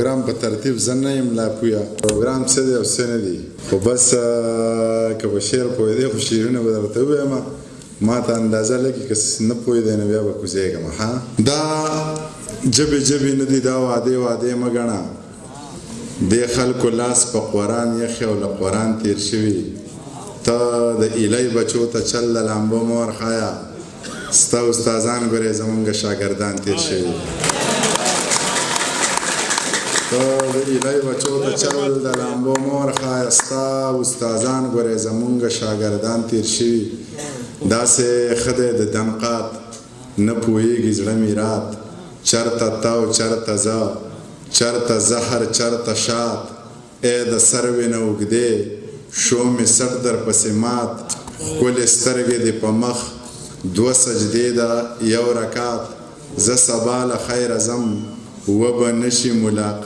پروګرام په ترتیب زه نه یم لا پویه پروګرام څه دی او څه نه دی خو بس که په شعر پوهېدی خو شعرونه به درته ووایم ما ته اندازه لګي که نه پوهېدی نو بیا به کوزېږم ها دا ژبې ژبې نه دي دا وعدې وعدې مه ګڼه دې خلکو لاس په قرآن یخې او له قرآن تېر شوي ته د ایلی بچو ته چل د لامبو مه ورښایه ستا استادان ګورې زمونږ شاګردان تېر شوي ته د ایلی بچو ته چل د لامبو مه ورښایه ستا استادان ګورې زمونږ شاګردان تېر شوي داسې ښه دی د دمقات نه پوهېږي زړه مې رات چرته تو چرته زه چرته زهر چرته شات ای د سروې نه اوږدې شو مې سټ در پسې مات ښکلې سترګې دې په مخ دوه سجدې ده یو رکات زه سبا له خیره ځم وبه نشي ملاقات